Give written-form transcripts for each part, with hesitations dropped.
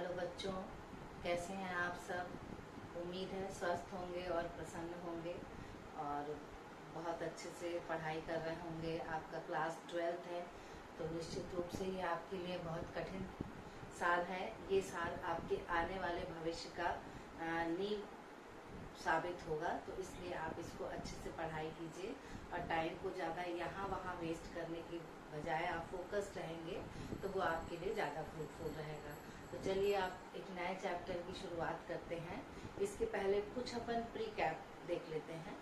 Hello बच्चों, कैसे हैं आप सब। उम्मीद है स्वस्थ होंगे और प्रसन्न होंगे और बहुत अच्छे से पढ़ाई कर रहे होंगे। आपका क्लास 12th है तो निश्चित रूप से ये आपके लिए बहुत कठिन साल है। ये साल आपके आने वाले भविष्य का नींव साबित होगा, तो इसलिए आप इसको अच्छे से पढ़ाई कीजिए और टाइम को ज़्यादा यहाँ वहाँ वेस्ट करने की बजाय आप फोकस्ड रहेंगे तो वो आपके लिए ज़्यादा फ्रूटफुल रहेगा। तो चलिए आप एक नए चैप्टर की शुरुआत करते हैं। इसके पहले कुछ अपन प्री कैप देख लेते हैं।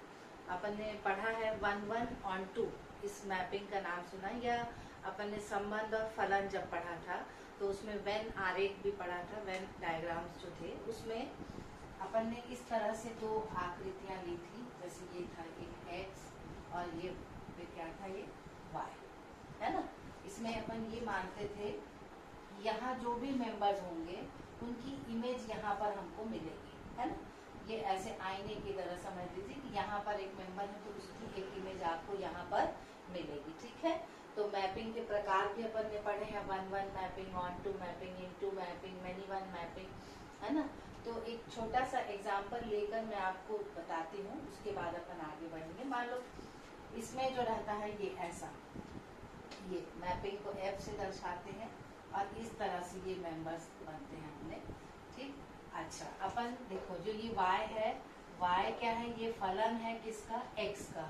अपन ने पढ़ा है 1 on 2, इस मैपिंग का नाम सुना, या अपन ने संबंध और फलन जब पढ़ा था तो उसमें वेन आरेख भी पढ़ा था। वेन डायग्राम्स जो थे उसमें अपन ने इस तरह से दो आकृतियां ली थी, जैसे ये था एक x और ये क्या था, ये y है ना। इसमें अपन ये मानते थे यहाँ जो भी मेंबर्स होंगे उनकी इमेज यहाँ पर हमको मिलेगी, है ना। ये ऐसे आईने की तरह समझ लीजिए कि यहाँ पर एक मेंबर है तो उसकी एक इमेज आपको यहाँ पर मिलेगी, ठीक है। तो मैपिंग के प्रकार भी अपन ने पढ़े हैं, 1-1 mapping, on-to mapping, into mapping, many-one mapping, है ना। तो एक छोटा सा एग्जाम्पल लेकर मैं आपको बताती हूँ, उसके बाद अपन आगे बढ़ेंगे। मान लो इसमें जो रहता है ये ऐसा, ये मैपिंग को F से दर्शाते हैं और इस तरह से ये मेंबर्स बनते हैं अपने, ठीक। अच्छा, अपन देखो जो ये y है, y क्या है, ये फलन है किसका, x का,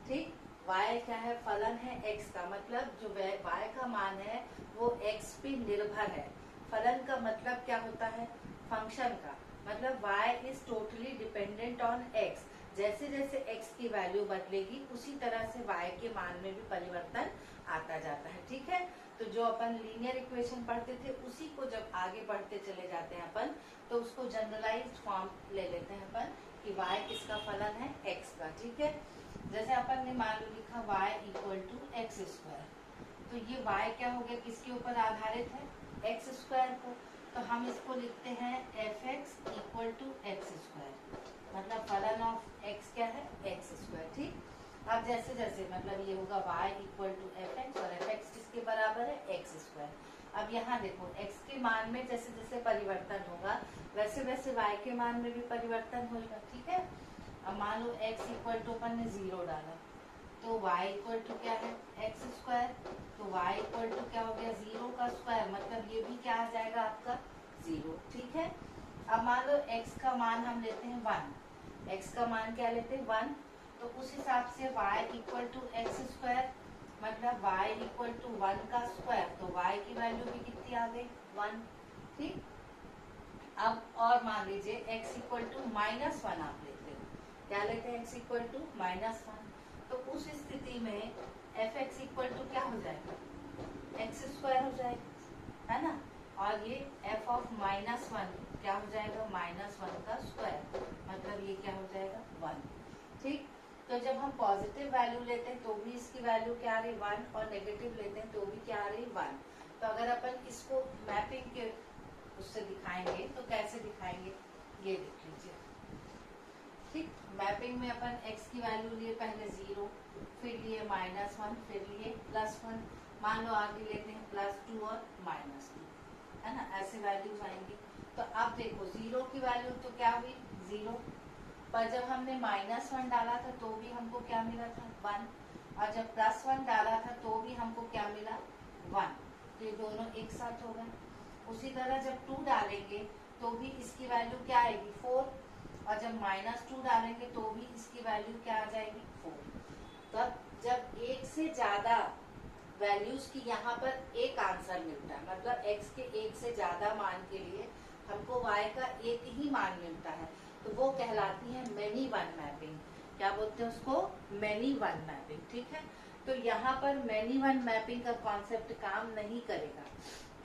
ठीक। y क्या है, फलन है x का, मतलब जो y का मान है वो x पे निर्भर है। फलन का मतलब क्या होता है, फंक्शन का मतलब y is totally dependent on x। जैसे जैसे x की वैल्यू बदलेगी उसी तरह से y के मान में भी परिवर्तन आता जाता है, ठीक है। तो जो अपन लीनियर इक्वेशन पढ़ते थे उसी को जब आगे बढ़ते चले जाते हैं अपन, तो उसको जनरलाइज्ड फॉर्म ले लेते हैं अपन कि y किसका फलन है, x का, ठीक है। जैसे अपन ने मान लो लिखा y equal to x square, तो ये y क्या हो गया, किसके ऊपर आधारित है, x स्क्वायर को। तो हम इसको लिखते हैं fx equal to x square, मतलब फलन ऑफ x क्या है, एक्स स्क्वायर, ठीक। अब जैसे जैसे मतलब ये होगा y इक्वल टू fx और fx किसके बराबर है, एक्स स्क्वायर। अब यहाँ देखो x के मान में जैसे जैसे परिवर्तन होगा वैसे वैसे y के मान में भी परिवर्तन होगा, ठीक है। अब मान लो x इक्वल टू अपन ने 0 डाला तो y इक्वल टू क्या है, एक्स स्क्वायर। तो y इक्वल टू क्या हो गया, 0 का स्क्वायर, मतलब ये भी क्या आ जाएगा आपका 0, ठीक है। अब मान लो x का मान हम लेते हैं 1, x का मान क्या लेते हैं 1, तो उस हिसाब से y equal to x square, मतलब y इक्वल टू 1 का स्क्वायर, तो y की वैल्यू भी कितनी आ गई 1, ठीक। अब और मान लीजिए x इक्वल टू -1 आप लेते हो, क्या लेते हैं, x इक्वल टू -1, तो उस स्थिति में fx इक्वल टू क्या हो जाएगा, एक्स स्क्वायर हो जाएगा, है ना। और ये f ऑफ -1 क्या हो जाएगा, -1 का स्क्वायर, मतलब ये क्या हो जाएगा 1, ठीक। तो जब हम पॉजिटिव वैल्यू लेते हैं तो भी इसकी वैल्यू क्या आ रही 1 और नेगेटिव लेते हैं तो भी क्या आ रही 1। तो अगर अपन इसको मैपिंग के उससे दिखाएंगे तो कैसे दिखाएंगे, ये देख लीजिए, ठीक। मैपिंग में अपन x की वैल्यू लिए पहले 0, फिर लिए -1, फिर लिए +1, मान लो आगे लेते हैं +2 और -2, है ना, ऐसे वैल्यूज आएंगी। तो अब देखो 0 की वैल्यू तो क्या हुई 0, पर जब हमने -1 डाला था तो भी हमको क्या मिला था 1, और जब +1 डाला था तो भी हमको क्या मिला 1, तो ये दोनों एक साथ हो गए। उसी तरह जब 2 डालेंगे तो भी इसकी वैल्यू क्या आएगी 4, और जब -2 डालेंगे तो भी इसकी वैल्यू क्या आ जाएगी 4। तब जब एक से ज्यादा वैल्यूज की यहाँ पर एक आंसर मिलता है, मतलब x के एक से ज्यादा मान के लिए हमको y का एक ही मान मिलता है, तो वो कहलाती है मेनी वन मैपिंग। क्या बोलते हैं उसको, मेनी वन मैपिंग, ठीक है। तो यहाँ पर मेनी वन मैपिंग का कॉन्सेप्ट काम नहीं करेगा,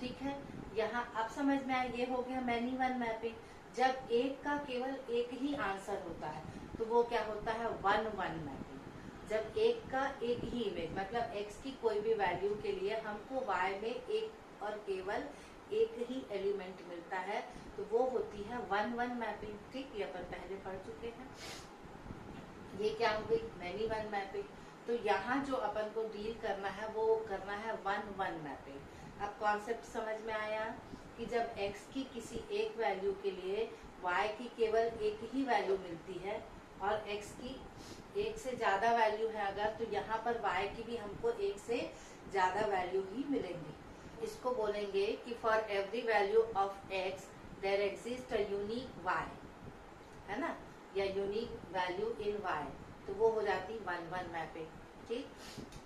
ठीक है। यहाँ अब समझ में आया, ये हो गया मेनी वन मैपिंग। जब एक का केवल एक ही आंसर होता है तो वो क्या होता है 1-1 मैपिंग। जब एक का एक ही इमेज, मतलब x की कोई भी वैल्यू के लिए हमको y में एक और केवल एक ही एलिमेंट मिलता है तो वो होती है 1-1 मैपिंग, ठीक। ये अपन पहले पढ़ चुके हैं। ये क्या हो गई मेनी वन मैपिंग। तो यहाँ जो अपन को डील करना है वो करना है 1-1 मैपिंग। अब कॉन्सेप्ट समझ में आया कि कि जब x की किसी एक वैल्यू के लिए y की केवल एक ही वैल्यू मिलती है और x की एक से ज्यादा वैल्यू है अगर, तो यहाँ पर y की भी हमको एक से ज्यादा वैल्यू ही मिलेंगी। इसको बोलेंगे कि for every value of x there exist a unique y, है ना, या यूनिक वैल्यू इन y, तो वो हो जाती 1-1 मैपिंग। ठीक,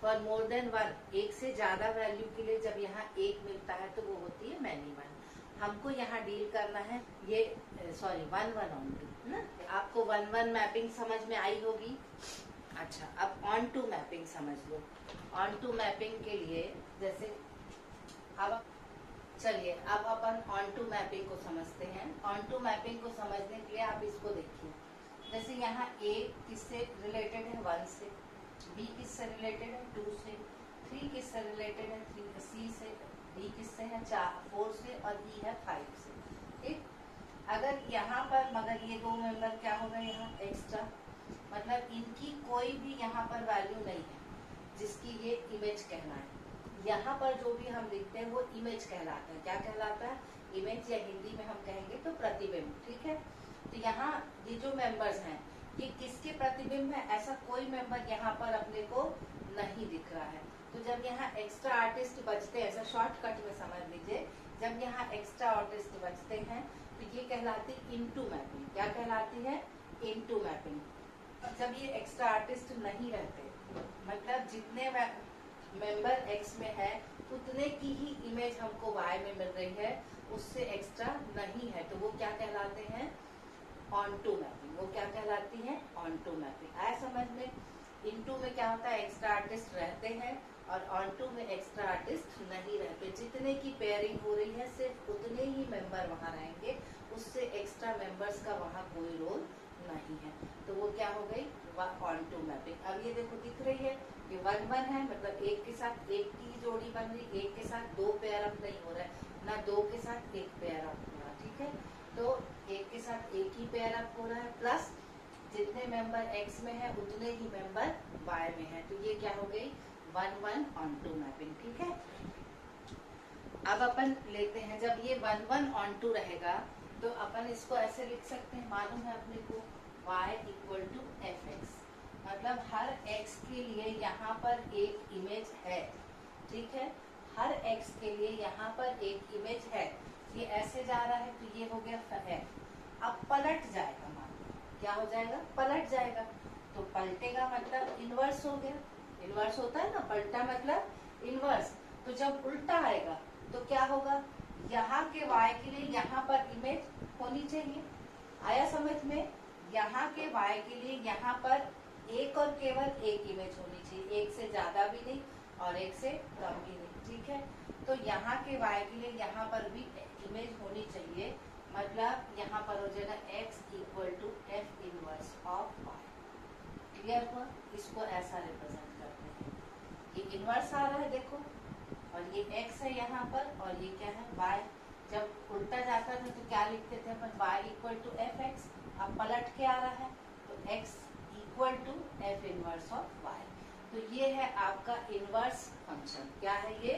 फॉर मोर देन 1, एक से ज्यादा वैल्यू के लिए जब यहाँ एक मिलता है तो वो होती है मैनी 1। हमको यहाँ डील करना है ये 1-1 ऑन टू ना। आपको 1-1 मैपिंग समझ में आई होगी। अच्छा, अब ऑन टू मैपिंग समझ लो। ऑन टू मैपिंग के लिए जैसे अब चलिए अब अपन ऑन टू मैपिंग को समझते हैं। ऑन टू मैपिंग को समझने के लिए आप इसको देखिए, जैसे यहाँ A किससे रिलेटेड है 1 से, B किससे रिलेटेड है 2 से, 3 किससे रिलेटेड है 3 C से, D किससे है 4 से और E है 5 से। ठीक, अगर यहाँ पर मगर ये दो मेंबर क्या हो गए यहाँ एक्स्ट्रा, मतलब इनकी कोई भी यहाँ पर वैल्यू नहीं है जिसकी ये इमेज कहलाए। यहाँ पर जो भी हम लिखते हैं वो इमेज कहलाता है। क्या कहलाता है? इमेज, या हिंदी में हम कहेंगे तो प्रतिबिंब। ठीक है, तो यहाँ ये जो मेंबर्स हैं ये किसके प्रतिबिंब है? ऐसा कोई मेंबर यहाँ पर अपने को नहीं दिख रहा है। तो जब यहाँ एक्स्ट्रा आर्टिस्ट बचते हैं, ऐसा शॉर्टकट में समझ लीजिए, जब यहाँ एक्स्ट्रा आर्टिस्ट बचते हैं तो ये कहलाती इनटू मैपिंग। क्या कहलाती है? Into mapping. जब ये एक्स्ट्रा आर्टिस्ट नहीं रहते, मतलब जितने मेंबर x में है उतने की ही इमेज हमको y में मिल रही है, उससे एक्स्ट्रा नहीं है, तो वो क्या कहलाते हैं? Onto mapping. वो क्या कहलाती है? Onto mapping. आया समझ में? इनटू में क्या होता है? एक्स्ट्रा आर्टिस्ट रहते हैं और ऑन टू में एक्स्ट्रा आर्टिस्ट नहीं रहते। जितने की पेयरिंग हो रही है सिर्फ उतने ही मेंबर वहाँ रहेंगे, उससे एक्स्ट्रा मेंबर्स का वहाँ कोई रोल नहीं है। तो वो क्या हो गई? Onto mapping. अब ये देखो दिख रही है, ये 1-1 है, मतलब एक के साथ एक की जोड़ी बन रही, एक के साथ दो पेयर अप नहीं हो रहा है, ना दो के साथ एक पेयर अप हो रहा है। ठीक है, तो एक के साथ एक ही पेयर अप हो रहा है, प्लस जितने मेंबर x में है उतने ही मेंबर y में है। तो ये क्या हो गई? 1-1 ऑन टू मैपिंग। ठीक है, अब अपन लेते हैं, जब ये 1-1 ऑन टू रहेगा तो अपन इसको ऐसे लिख सकते हैं, मालूम है अपने को y इक्वल टू fx, मतलब हर x के लिए यहाँ पर एक इमेज है। ठीक है, हर x के लिए यहाँ पर एक इमेज है। ये ऐसे जा रहा है तो ये हो गया है। अब पलट जाएगा, मान लो क्या हो जाएगा? पलट जाएगा। तो पलटेगा मतलब इनवर्स हो गया। इनवर्स होता है ना, पलटा मतलब इनवर्स। तो जब उल्टा आएगा तो क्या होगा? यहाँ के y के लिए यहाँ पर इमेज होनी चाहिए। आया समझ में? यहाँ के y के लिए यहाँ पर एक और केवल एक इमेज होनी चाहिए, एक से ज्यादा भी नहीं और एक से कम भी नहीं। ठीक है, तो यहाँ के y के लिए यहाँ पर भी इमेज होनी चाहिए, मतलब यहाँ पर हो जाएगा x equal to f inverse of y। Clear हुआ? इसको ऐसा रिप्रेजेंट करते हैं, ये इनवर्स आ रहा है देखो, और ये x है यहाँ पर, और ये क्या है? y। जब उल्टा जाता था तो क्या लिखते थे अपन? y equal to f x. अब पलट के आ रहा है तो x equal to f inverse of y। तो ये है आपका इनवर्स फंक्शन। क्या है ये?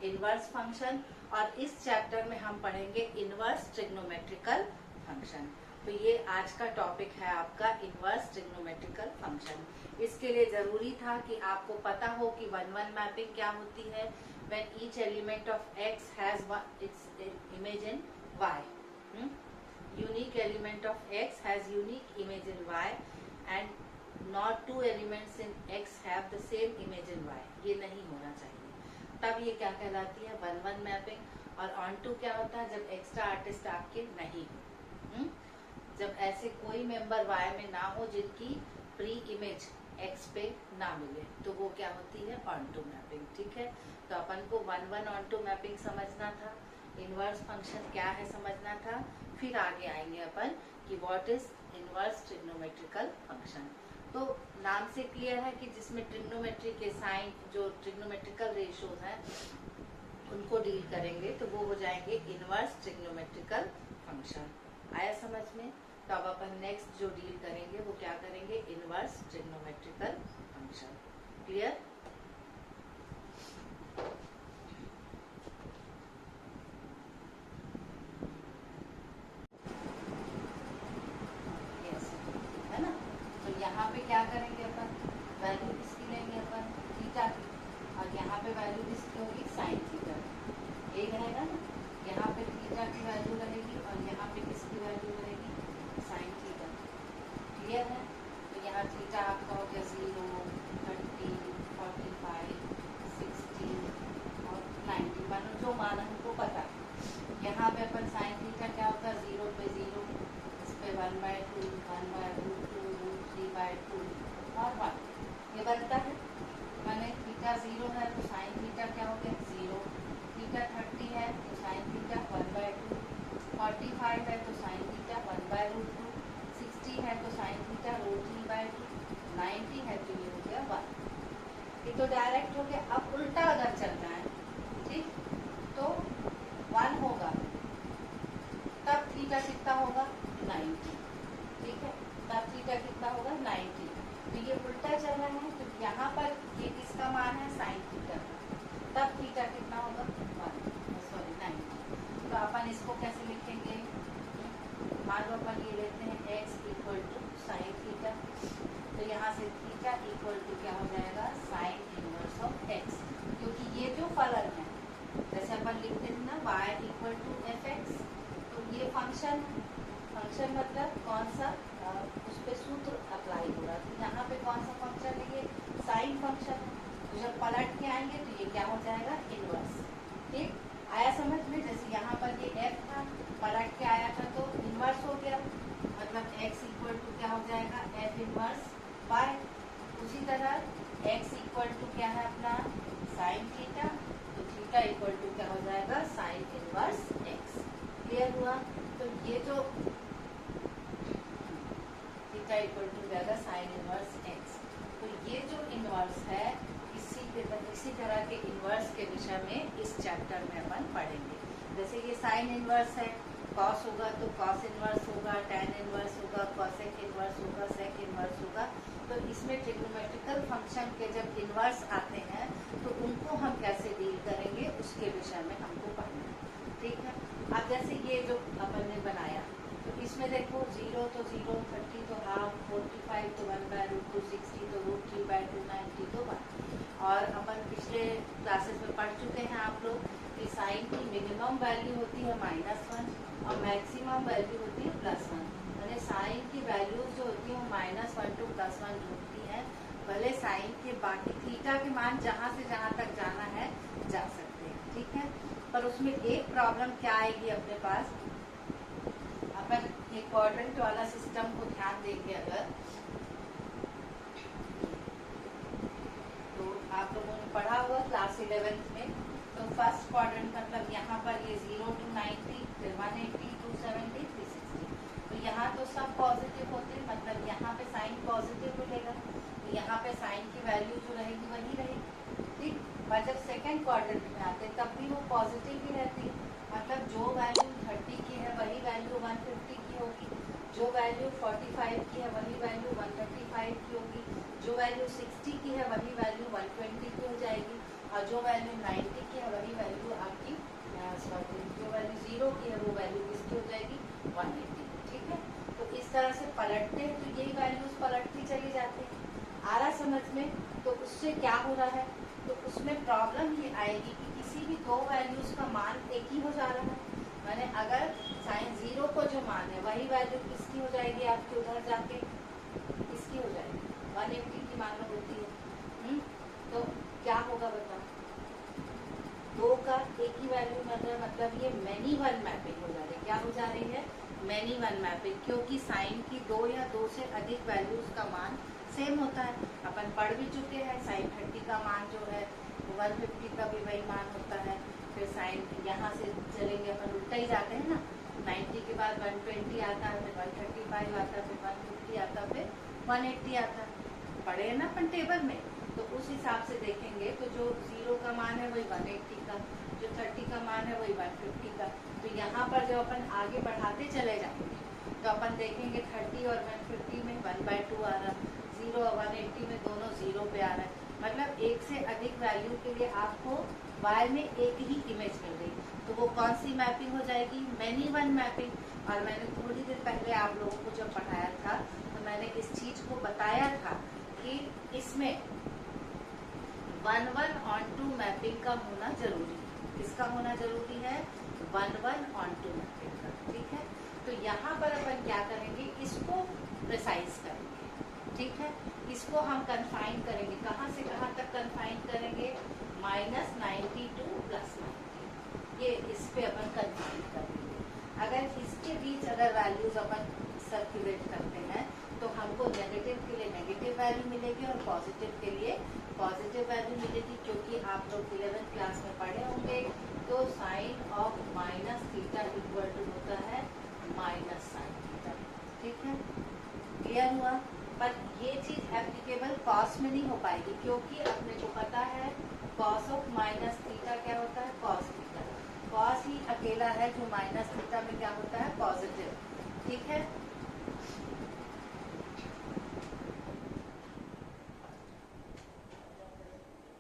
Inverse function. और इस चैप्टर में हम पढ़ेंगे इनवर्स ट्रिग्नोमेट्रिकल फंक्शन। तो ये आज का टॉपिक है आपका इनवर्स ट्रिग्नोमेट्रिकल फंक्शन। इसके लिए जरूरी था कि आपको पता हो कि 1-1 मैपिंग क्या होती है। When each element of x has its image in y, unique element of x has unique image in y, and not two elements in x have the same image in y. ये नहीं होना चाहिए। तब ये क्या कहलाती है? 1-1 mapping. और ऑन टू क्या होता है? जब एक्स्ट्रा आर्टिस्ट आपके नहीं हो, जब ऐसे कोई मेंबर y में ना हो जिनकी प्री इमेज x पे ना मिले, तो वो क्या होती है? Onto mapping. ठीक है, तो अपन को 1-1 ऑन टू मैपिंग समझना था, इनवर्स फंक्शन क्या है समझना था, फिर आगे आएंगे अपन कि what is inverse trigonometrical function. तो नाम से क्लियर है कि जिसमें ट्रिग्नोमेट्री के साइन, जो ट्रिग्नोमेट्रिकल रेशियोज हैं उनको डील करेंगे, तो वो हो जाएंगे इनवर्स ट्रिग्नोमेट्रिकल फंक्शन। आया समझ में? तो अब अपन नेक्स्ट जो डील करेंगे वो क्या करेंगे? Inverse trigonometrical function. क्लियर? पे अपन साइन थीटा क्या होता है, 0 पे 0, इस पे 1/2, 1/√2, √3/2 और 1 ये बनता है। माने थीटा 0 है तो साइन थीटा क्या हो गया 0, थीटा 30 है तो साइन थीटा 1/2, 45 है तो साइन थीटा 1/√2, 60 है तो साइन थीटा √3/2, 90 है तो ये हो गया 1। ये तो डायरेक्ट हो गया। अब उल्टा अगर चलना है, ठीक, तो 1 होगा तब थीटा कितना होगा 90, ठीक है, तब थीटा कितना होगा 90। तो ये उल्टा चल रहा है तो यहाँ पर ये किसका मान है साइन थीटा का, तब थीटा कितना होगा 90। तो अपन इसको कैसे लिखेंगे, मान लो अपन ये लेते हैं x equal to sine theta, तो यहाँ से थीटा इक्वल टू क्या हो जाएगा साइन इनवर्स ऑफ x, क्योंकि ये जो फलन है जैसे अपन लिखते हैं ना y इक्वल टू fx, तो ये फंक्शन मतलब कौन सा उस पर सूत्र अप्लाई हो रहा है, तो यहाँ पे कौन सा फंक्शन है ये साइन फंक्शन, तो जब पलट के आएंगे तो ये क्या हो जाएगा इनवर्स। ठीक आया समझ में, जैसे यहाँ पर ये f था पलट के आया था तो इनवर्स हो गया, मतलब x इक्वल टू क्या हो जाएगा f इनवर्स y। उसी तरह x इक्वल टू क्या है अपना साइन थीटा, तो थीटा इक्वल टू क्या हो जाएगा साइन इनवर्स x। क्लियर हुआ। तो ये जो थीटा इक्वल टू जाएगा साइन इनवर्स x, तो ये जो इनवर्स है इसी तरह के इनवर्स के विषय में इस चैप्टर में अपन पढ़ेंगे। जैसे ये साइन इनवर्स है, कॉस होगा तो कॉस इनवर्स होगा, टैन इनवर्स होगा, कॉसेक इनवर्स होगा, सेक इनवर्स होगा। तो इसमें ट्रिग्नोमेट्रिकल फंक्शन के जब इनवर्स आते हैं तो उनको हम कैसे डील करेंगे उसके विषय में हमको पढ़ना है। ठीक है, अब जैसे ये जो अपन ने बनाया तो इसमें देखो 0 तो 0, 30 तो हाफ, 45 तो 1/√2, 60 तो √3/2, 90 तो 1। और अपन पिछले क्लासेस में पढ़ चुके हैं आप लोग कि साइन की मिनिमम वैल्यू होती है -1 और मैक्सिमम वैल्यू होती है +1। यानी साइन की वैल्यूज जो होती है वो -1 to +1 होती है। भले साइन के बाकी थीटा के मान जहाँ से जहाँ तक जाना है जा सकते हैं, ठीक है। पर उसमें एक प्रॉब्लम क्या आएगी अपने पास, अपन ये क्वाड्रेंट वाला सिस्टम को ध्यान देंगे अगर, तो आप लोगों ने पढ़ा होगा क्लास 11th में, तो फर्स्ट क्वाड्रेंट मतलब यहाँ पर ये 0 to 90, फिर 180, 270, 360। तो यहाँ तो सब पॉजिटिव होते हैं, मतलब यहाँ पे साइन पॉजिटिव मिलेगा, तो यहाँ पे साइन की वैल्यू जो रहेगी वही रहेगी। ठीक, पर जब सेकेंड क्वाड्रेंट में आते हैं तब भी वो पॉजिटिव ही रहती है, मतलब जो वैल्यू 30 की है वही वैल्यू 150 की होगी, जो वैल्यू 45 की है वही वैल्यू 135 की होगी, जो वैल्यू 60 की है वही वैल्यू 120 की हो जाएगी, और जो वैल्यू 90 की है वही वैल्यू आपकी जो वैल्यू 0 की है वो वैल्यू किसकी हो जाएगी 180। ठीक है, तो इस तरह से पलटते हैं तो यही वैल्यूज पलटती चली जाती है। आ रहा समझ में, तो उससे क्या हो रहा है, तो उसमें प्रॉब्लम ये आएगी कि किसी भी दो वैल्यूज का मान एक ही हो जा रहा है। मैंने अगर साइन 0 को जो मान है वही वैल्यू किसकी हो जाएगी आपकी उधर जाके किसकी हो जाएगी 180 की मान होती है। तो क्या होगा बताओ, दो का एक ही वैल्यू मतलब ये मैनी वन मैपिंग हो जा रही है। क्या हो जा रही है मैनी वन मैपिंग, क्योंकि साइन की 2 या 2 से अधिक वैल्यूज का मान सेम होता है। अपन पढ़ भी चुके हैं साइन 30 का मान जो है 150 का भी वही मान होता है। फिर साइन यहाँ से चलेंगे अपन उल्टा ही जाते हैं ना, 90 के बाद 120 आता है, फिर 135 आता है, फिर 150 आता है, फिर 180 आता है। पढ़े हैं ना अपन टेबल में, तो उस हिसाब से देखेंगे तो जो 0 का मान है वही 180 का, जो 30 का मान है वही 150 का। तो यहाँ पर जब अपन आगे बढ़ाते चले जाएंगे तो अपन देखेंगे 30 और 150 में 1/2 आ रहा है, 0 और 180 में दोनों 0 पे आ रहा है। मतलब एक से अधिक वैल्यू के लिए आपको y में एक ही इमेज मिल गई, तो वो कौन सी मैपिंग हो जाएगी मैनी वन मैपिंग। और मैंने थोड़ी देर पहले आप लोगों को जब पढ़ाया था तो मैंने इस चीज को बताया था कि इसमें 1:1 मैपिंग का होना जरूरी है। किसका होना जरूरी है 1:1 मैपिंग का। ठीक है, तो यहाँ पर अपन क्या करेंगे, इसको प्रिसाइज करेंगे। ठीक है, इसको हम कन्फाइन करेंगे, कहाँ से कहाँ तक कन्फाइन करेंगे -90 to +90, ये इस पे अपन कन्फाइन करेंगे। अगर वैल्यूज अपन सर्कुलेट करते हैं तो हमको नेगेटिव के लिए नेगेटिव वैल्यू मिलेगी और पॉजिटिव के लिए पॉजिटिव वैल्यू मिलेगी, क्योंकि आप लोग 11th क्लास में पढ़े होंगे तो sine of minus theta equal to होता है माइनस साइन थीटा। ठीक है, क्लियर हुआ। पर ये चीज एप्लीकेबल कॉस में नहीं हो पाएगी, क्योंकि अपने को पता है कॉस ऑफ माइनस थीटा क्या होता है, कॉस थीटा। कॉस ही अकेला है जो माइनस थीटा में क्या होता है, पॉजिटिव। ठीक है,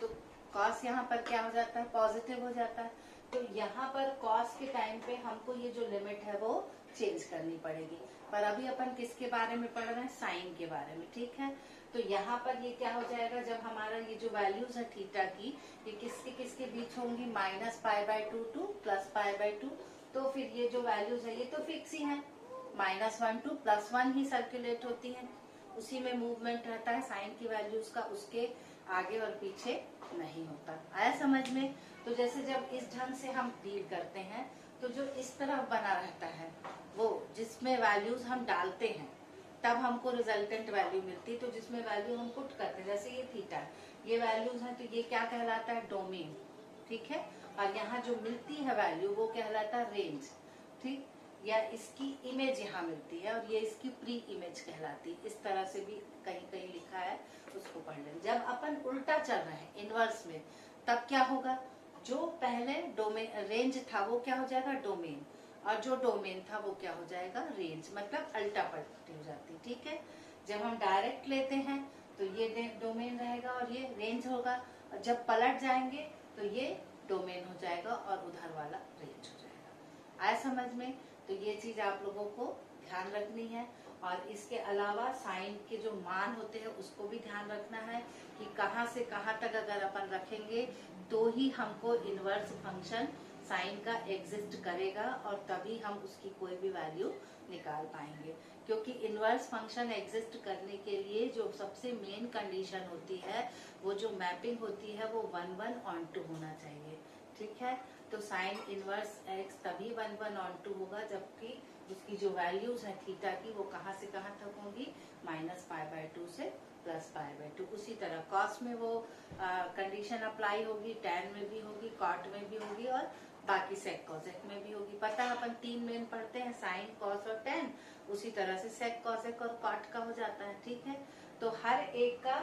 तो कॉस यहाँ पर क्या हो जाता है, पॉजिटिव हो जाता है। तो यहाँ पर कॉस के टाइम पे हमको ये जो लिमिट है वो चेंज करनी पड़ेगी। पर अभी अपन किसके बारे में पढ़ रहे हैं, साइन के बारे में। ठीक है, तो यहाँ पर ये क्या हो जाएगा, जब हमारा ये जो वैल्यूज है थीटा की, ये किसके किसके बीच होंगी, -π/2 टू +π/2। तो फिर ये जो वैल्यूज है ये तो फिक्स ही है, -1 टू +1 ही सर्कुलेट होती है, उसी में मूवमेंट रहता है साइन की वैल्यूज का, उसके आगे और पीछे नहीं होता। आया समझ में। तो जैसे जब इस ढंग से हम डील करते हैं तो जो इस तरफ बना रहता है वो जिसमें वैल्यूज हम डालते हैं तब हमको रिजल्टेंट वैल्यू मिलती है। तो जिसमें वैल्यू हम पुट करते हैं, जैसे ये थीटा, ये वैल्यूज हैं, तो ये क्या कहलाता है, डोमेन। ठीक है, और यहाँ जो मिलती है वैल्यू वो कहलाता है रेंज। ठीक, या इसकी इमेज यहाँ मिलती है और ये इसकी प्री इमेज कहलाती है। इस तरह से भी कहीं कहीं लिखा है, उसको पढ़ लें। जब अपन उल्टा चल रहे हैं इनवर्स में, तब क्या होगा, जो पहले डोमेन रेंज था वो क्या हो जाएगा, डोमेन, और जो डोमेन था वो क्या हो जाएगा, रेंज। मतलब अल्टा पलटी हो जाती। ठीक है, जब हम डायरेक्ट लेते हैं तो ये डोमेन रहेगा और ये रेंज होगा, और जब पलट जाएंगे तो ये डोमेन हो जाएगा और उधर वाला रेंज हो जाएगा। आया समझ में। तो ये चीज आप लोगों को ध्यान रखनी है। और इसके अलावा साइन के जो मान होते हैं उसको भी ध्यान रखना है कि कहाँ से कहाँ तक अगर अपन रखेंगे तो ही हमको इनवर्स फंक्शन साइन का एग्जिस्ट करेगा, और तभी हम उसकी कोई भी वैल्यू निकाल पाएंगे। क्योंकि इनवर्स फंक्शन एग्जिस्ट करने के लिए जो सबसे मेन कंडीशन होती है, वो जो मैपिंग होती है वो 1:1 होना चाहिए। ठीक है, तो साइन इनवर्स एक्स तभी 1:1 होगा जबकि उसकी जो वैल्यूज है थीटा की वो कहाँ से कहाँ तक होंगी, -π/2 से +π/2। उसी तरह कॉस में वो कंडीशन अप्लाई होगी, टैन में भी होगी, कॉट में भी होगी, और बाकी सेक कॉसेक में भी होगी। पता है अपन 3 मेन पढ़ते हैं, साइन, कॉस और टैन। उसी तरह से सेक, कॉसेक और कॉट का हो जाता है। ठीक है, तो हर एक का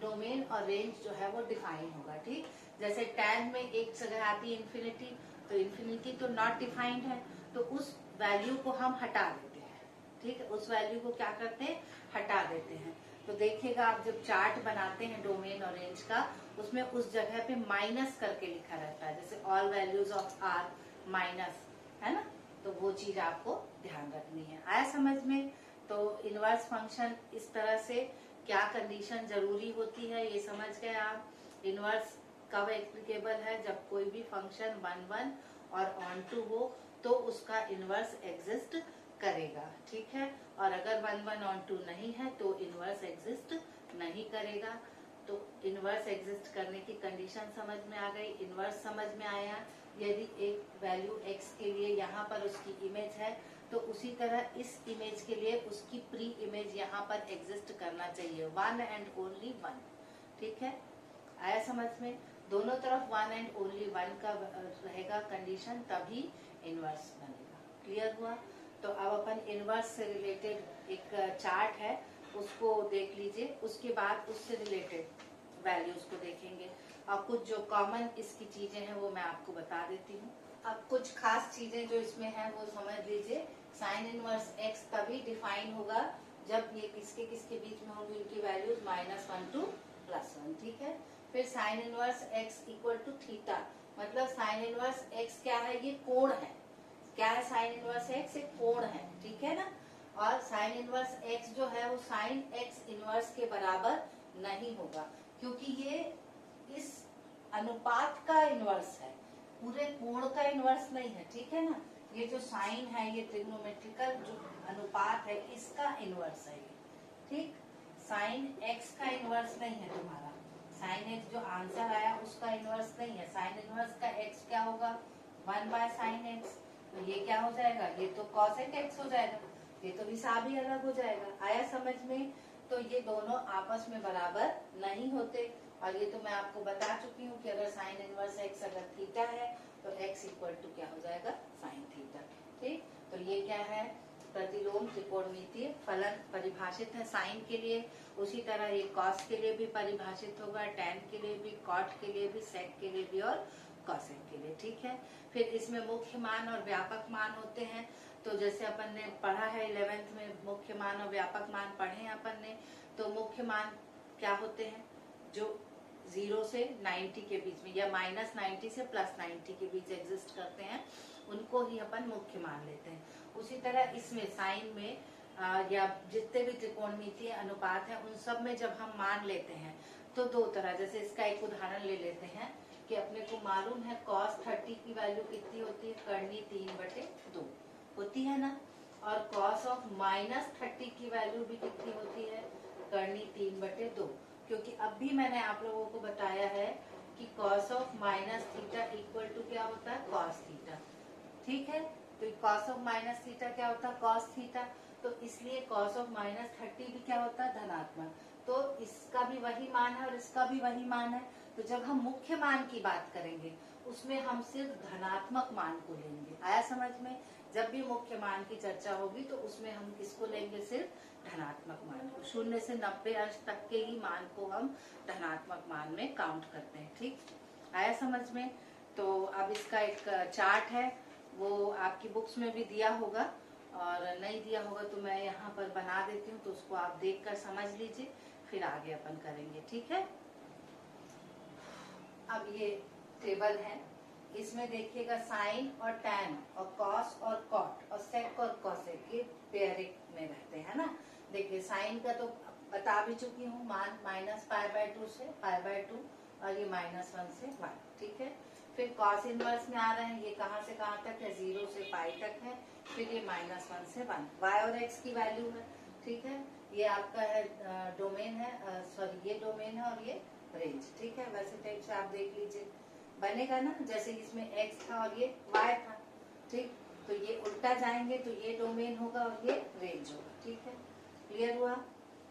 डोमेन और रेंज जो है वो डिफाइन होगा। ठीक, जैसे टैन में एक जगह आती है इन्फिनिटी, तो इन्फिनिटी तो नॉट डिफाइंड है, तो उस वैल्यू को हम हटा देते हैं। ठीक है, उस वैल्यू को क्या करते हैं, हटा देते हैं। तो देखिएगा आप जब चार्ट बनाते हैं डोमेन और रेंज का, उसमें उस जगह पे माइनस करके लिखा रहता है, जैसे all values of r minus, है ना। तो वो चीज आपको ध्यान रखनी है। आया समझ में। तो इनवर्स फंक्शन इस तरह से क्या कंडीशन जरूरी होती है ये समझ गए आप। इनवर्स कब एप्लीकेबल है, जब कोई भी फंक्शन 1:1 और ऑन टू हो तो उसका इनवर्स एग्जिस्ट करेगा। ठीक है, और अगर 1:1 नहीं है तो इनवर्स एग्जिस्ट नहीं करेगा। तो इनवर्स एग्जिस्ट करने की कंडीशन समझ में आ गई, इनवर्स समझ में आया। यदि एक वैल्यू x के लिए यहाँ पर उसकी इमेज है, तो उसी तरह इस इमेज के लिए उसकी प्री इमेज यहाँ पर एग्जिस्ट करना चाहिए, 1 and only 1। ठीक है, आया समझ में। दोनों तरफ 1 and only 1 का रहेगा कंडीशन, तभी इनवर्स बनेगा। क्लियर हुआ। तो अब अपन इनवर्स से रिलेटेड एक चार्ट है उसको देख लीजिए, उसके बाद उससे रिलेटेड वैल्यूज को देखेंगे। अब कुछ जो कॉमन इसकी चीजें हैं वो मैं आपको बता देती हूँ। अब कुछ खास चीजें जो इसमें हैं वो समझ लीजिए। साइन इनवर्स एक्स तभी डिफाइन होगा जब ये किसके किसके बीच में होंगी इनकी वैल्यूज -1 टू +1। ठीक है, फिर sine inverse x equal to theta, मतलब साइन इनवर्स एक्स क्या है, ये कोण है। क्या है साइन इनवर्स एक्स, एक कोण है। ठीक है ना, और साइन इनवर्स एक्स जो है वो साइन एक्स इनवर्स के बराबर नहीं होगा, क्योंकि ये इस अनुपात का इनवर्स है, पूरे कोण का इनवर्स नहीं है। ठीक है ना, ये जो साइन है ये ट्रिग्नोमेट्रिकल जो अनुपात है इसका इनवर्स है ये। ठीक, साइन एक्स का इनवर्स नहीं है तुम्हारा, साइन एक्स जो आंसर आया उसका इनवर्स नहीं है। साइन इनवर्स का एक्स क्या होगा, 1/sin x। तो ये क्या हो जाएगा, ये तो cosec x हो जाएगा, ये तो हिसाब ही अलग हो जाएगा। आया समझ में? तो ये दोनों आपस में बराबर नहीं होते, और ये तो मैं आपको बता चुकी हूँ कि अगर साइन इनवर्स x अगर थीटा है तो x इक्वल टू क्या हो जाएगा, साइन थीटा। ठीक, तो ये क्या है, प्रतिलोम त्रिकोणमितीय फलन परिभाषित है साइन के लिए, उसी तरह ये कॉस के लिए भी परिभाषित होगा, टैन के लिए भी, कॉट के लिए भी, सेक के लिए भी और कॉसेक के लिए। ठीक है, फिर इसमें मुख्य मान और व्यापक मान होते हैं। तो जैसे अपन ने पढ़ा है 11th में, मुख्य मान और व्यापक मान पढ़े हैं अपन ने। तो मुख्य मान क्या होते हैं, जो 0 से 90 के बीच में या -90 से +90 के बीच एग्जिस्ट करते हैं, उनको ही अपन मुख्य मान लेते हैं। उसी तरह इसमें साइन में या जितने भी त्रिकोणमितीय अनुपात है उन सब में जब हम मान लेते हैं तो दो तरह, जैसे इसका एक उदाहरण ले लेते हैं कि अपने को मालूम है cos 30 की वैल्यू कितनी होती है, करनी 3/2 होती है ना, और cos ऑफ -30 की वैल्यू भी कितनी होती है, करनी 3/2, क्योंकि अब भी मैंने आप लोगों को बताया है कि cos of -theta equal to क्या होता है, cos थीटा। ठीक है, तो cos ऑफ -थीटा क्या होता है, cos थीटा, तो इसलिए cos ऑफ -30 भी क्या होता है, धनात्मक। तो इसका भी वही मान है और इसका भी वही मान है। तो जब हम मुख्य मान की बात करेंगे उसमें हम सिर्फ धनात्मक मान को लेंगे। आया समझ में? जब भी मुख्य मान की चर्चा होगी तो उसमें हम किसको लेंगे, सिर्फ धनात्मक मान को। 0 से 90 अंश तक के ही मान को हम धनात्मक मान में काउंट करते हैं। ठीक, आया समझ में? तो अब इसका एक चार्ट है, वो आपकी बुक्स में भी दिया होगा, और नहीं दिया होगा तो मैं यहाँ पर बना देती हूँ, तो उसको आप देखकर समझ लीजिए, फिर आगे अपन करेंगे। ठीक है, अब ये टेबल है, इसमें देखिएगा साइन और टैन और कॉस और कॉट और सेक और कॉसेक, ये पेयरिंग में रहते हैं ना। देखिए साइन का तो बता भी चुकी हूँ, मान -π/2 से π/2 और ये -1 से 1। ठीक है, फिर कॉस इनवर्स में आ रहे हैं, ये कहाँ से कहाँ तक है, 0 से पाई तक है, फिर ये -1 से 1, y और x की वैल्यू है। ठीक है, ये आपका है डोमेन है, सॉरी ये डोमेन है और ये रेंज। ठीक है, वैसे टाइप से आप देख लीजिए, बनेगा ना, जैसे इसमें x था और ये y था। ठीक, तो ये उल्टा जाएंगे तो ये डोमेन होगा और ये रेंज होगा। ठीक है, क्लियर हुआ?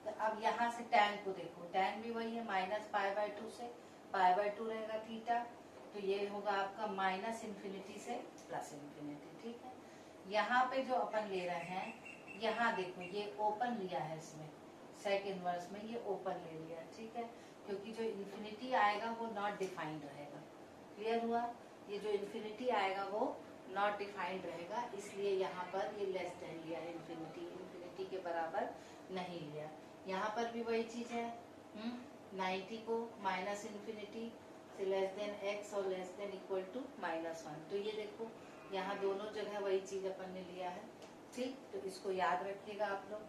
तो अब यहाँ से टैन को देखो, टैन भी वही है, -π/2 से π/2 रहेगा थीटा, तो ये होगा आपका -∞ से +∞। ठीक है, यहाँ पे जो अपन ले रहे हैं, यहाँ देखो ये ओपन लिया है, इसमें सेक इनवर्स में ये ओपन ले लिया। ठीक है, क्योंकि जो इन्फिनिटी आएगा वो नॉट डिफाइंड रहेगा। क्लियर हुआ? ये जो इन्फिनिटी आएगा वो नॉट डिफाइंड रहेगा, इसलिए यहाँ पर ये लेस देन लिया है, इन्फिनिटी के बराबर नहीं लिया। यहाँ पर भी वही चीज है, 90 को -∞ से लेस देन x और लेस देन इक्वल टू -1। तो ये देखो यहाँ दोनों जगह वही चीज अपन ने लिया है। ठीक, तो इसको याद रखिएगा आप लोग।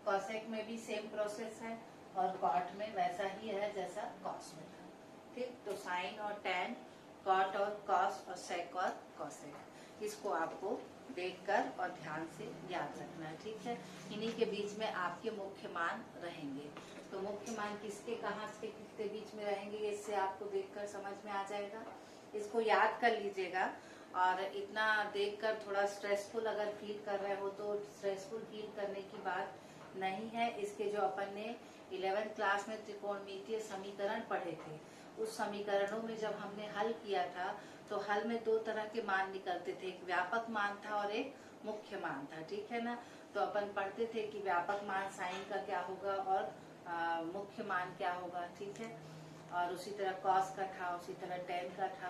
कॉसेक में भी सेम प्रोसेस है और कॉट में वैसा ही है जैसा कॉस में था। ठीक, तो साइन और टैन, कॉट और कॉस और सेक और कॉसेक, इसको आपको देखकर और ध्यान से याद रखना है। ठीक है, इन्हीं के बीच में आपके मुख्य मान रहेंगे। तो मुख्य मान किसके कहाँ से किसके बीच में रहेंगे, इससे आपको देखकर समझ में आ जाएगा। इसको याद कर लीजिएगा, और इतना देखकर थोड़ा स्ट्रेसफुल अगर फील कर रहे हो तो स्ट्रेसफुल फील करने की बात नहीं है। इसके जो अपन ने 11th क्लास में त्रिकोणमितीय समीकरण पढ़े थे, उस समीकरणों में जब हमने हल किया था तो हल में दो तरह के मान निकलते थे, एक व्यापक मान था और एक मुख्य मान था। ठीक है ना, तो अपन पढ़ते थे कि व्यापक मान साइन का क्या होगा और मुख्य मान क्या होगा। ठीक है, और उसी तरह कॉस का था, उसी तरह टैन का था।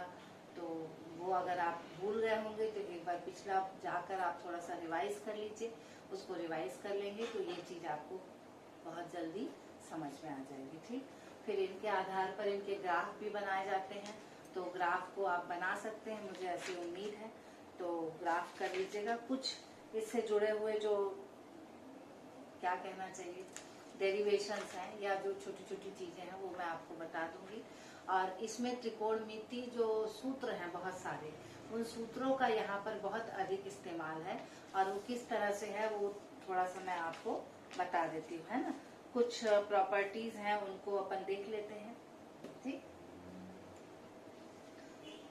तो वो अगर आप भूल गए होंगे तो एक बार पिछला जाकर आप थोड़ा सा रिवाइज कर लीजिए, उसको रिवाइज कर लेंगे तो ये चीज आपको बहुत जल्दी समझ में आ जाएगी। ठीक, फिर इनके आधार पर इनके ग्राफ भी बनाए जाते हैं, तो ग्राफ को आप बना सकते हैं, मुझे ऐसी उम्मीद है। तो ग्राफ कर लीजिएगा। कुछ इससे जुड़े हुए जो क्या कहना चाहिए डेरिवेशंस हैं या जो छोटी छोटी चीजें हैं वो मैं आपको बता दूंगी। और इसमें त्रिकोणमिति जो सूत्र हैं बहुत सारे, उन सूत्रों का यहाँ पर बहुत अधिक इस्तेमाल है, और वो किस तरह से है वो थोड़ा सा मैं आपको बता देती हूँ, है ना। कुछ प्रॉपर्टीज हैं उनको अपन देख लेते हैं। ठीक,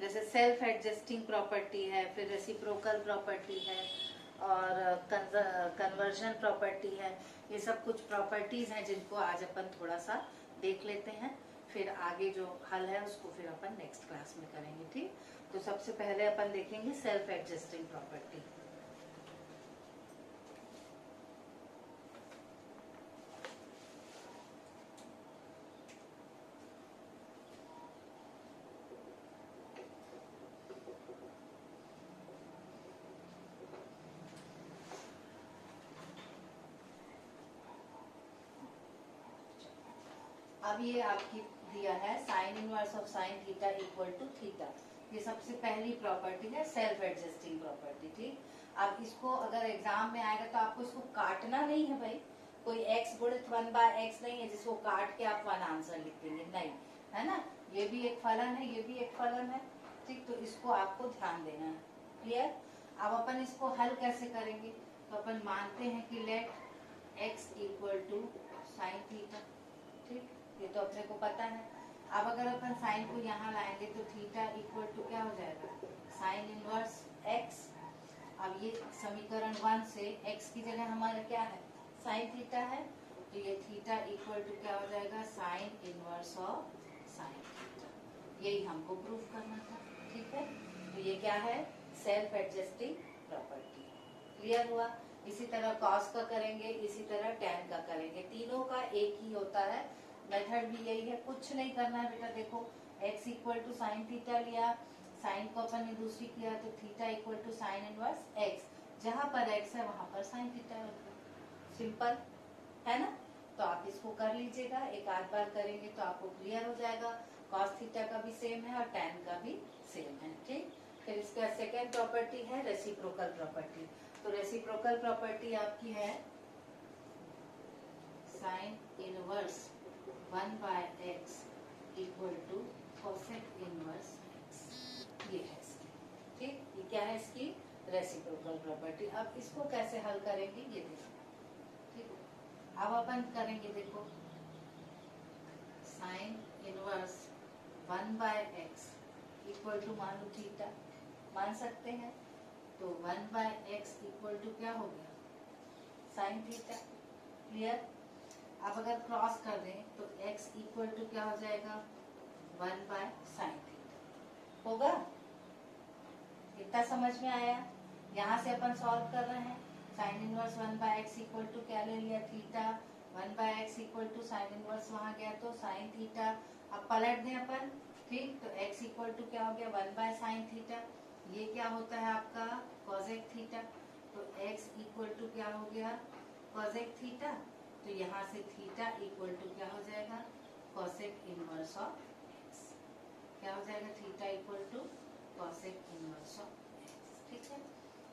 जैसे सेल्फ एडजस्टिंग प्रॉपर्टी है, फिर रेसिप्रोकल प्रॉपर्टी है और कन्वर्जन प्रॉपर्टी है। ये सब कुछ प्रॉपर्टीज हैं जिनको आज अपन थोड़ा सा देख लेते हैं, फिर आगे जो हल है उसको फिर अपन नेक्स्ट क्लास में करेंगे। ठीक, तो सबसे पहले अपन देखेंगे सेल्फ एडजस्टिंग प्रॉपर्टी। अब ये आपकी दिया है sine inverse of sine theta equal to theta. ये सबसे पहली प्रॉपर्टी है सेल्फ एडजस्टिंग प्रॉपर्टी। ठीक, अब इसको अगर एग्जाम में आएगा तो आपको इसको काटना नहीं है भाई, कोई x गुणित 1/x नहीं है जिसको काट के आप 1 आंसर लिख देंगे, नहीं है ना। ये भी एक फलन है, ये भी एक फलन है। ठीक, तो इसको आपको ध्यान देना है। क्लियर। अब अपन इसको हल कैसे करेंगे, तो अपन मानते हैं कि let x equal to sine theta. ठीक, ये तो अपने को पता है। अब अगर अपन साइन को यहाँ लाएंगे तो थीटा इक्वल टू क्या हो जाएगा, साइन इनवर्स x। अब ये समीकरण 1 से x की जगह हमारा क्या है, साइन थीटा है, तो ये थीटा इक्वल टू क्या हो जाएगा, sine inverse of sine theta. यही हमको प्रूव करना था। ठीक है, तो ये क्या है, सेल्फ एडजस्टिंग प्रॉपर्टी। क्लियर हुआ। इसी तरह कॉस का करेंगे, इसी तरह टैन का करेंगे, तीनों का एक ही होता है, मेथड भी यही है। कुछ नहीं करना है बेटा, देखो x equal to sine theta लिया, साइन को अपन ने दूसरी किया तो theta equal to sine inverse x। जहां पर x है वहां पर साइन थीटा होगा, सिंपल है ना। तो आप इसको कर लीजिएगा, एक आध बार करेंगे तो आपको क्लियर हो जाएगा। कॉस थीटा का भी सेम है और टैन का भी सेम है। ठीक, फिर इसका सेकेंड प्रॉपर्टी है रेसिप्रोकल प्रॉपर्टी। तो रेसिप्रोकल प्रॉपर्टी आपकी है sine inverse 1/x equal to cosec inverse x। ये है इसकी। ठीक, ये क्या है इसकी रेसिप्रोकल प्रॉपर्टी। अब इसको कैसे हल करेंगे ये देखो। ठीक, अब अपन करेंगे, देखो sign inverse 1/x equal to मान लो थीटा, मान सकते हैं, तो 1/x इक्वल टू क्या हो गया, साइन थीटा। क्लियर। अब अगर क्रॉस कर दें तो x इक्वल टू क्या हो जाएगा, 1/sin थीटा होगा। इतना समझ में आया। यहाँ से अपन सॉल्व कर रहे हैं, sign inverse 1/x equal to क्या ले लिया, theta. 1/x equal to sine inverse वहां गया तो साइन थीटा। अब पलट दें अपन, ठीक, तो x इक्वल टू क्या हो गया, 1/sin थीटा। ये क्या होता है आपका कॉसेक थीटा, तो x इक्वल टू क्या हो गया, कॉसेक थीटा। तो यहाँ से थीटा इक्वल टू क्या हो जाएगा, कॉसेक इनवर्स ऑफ x। क्या हो जाएगा, theta equal to cosec inverse of x। ठीक है,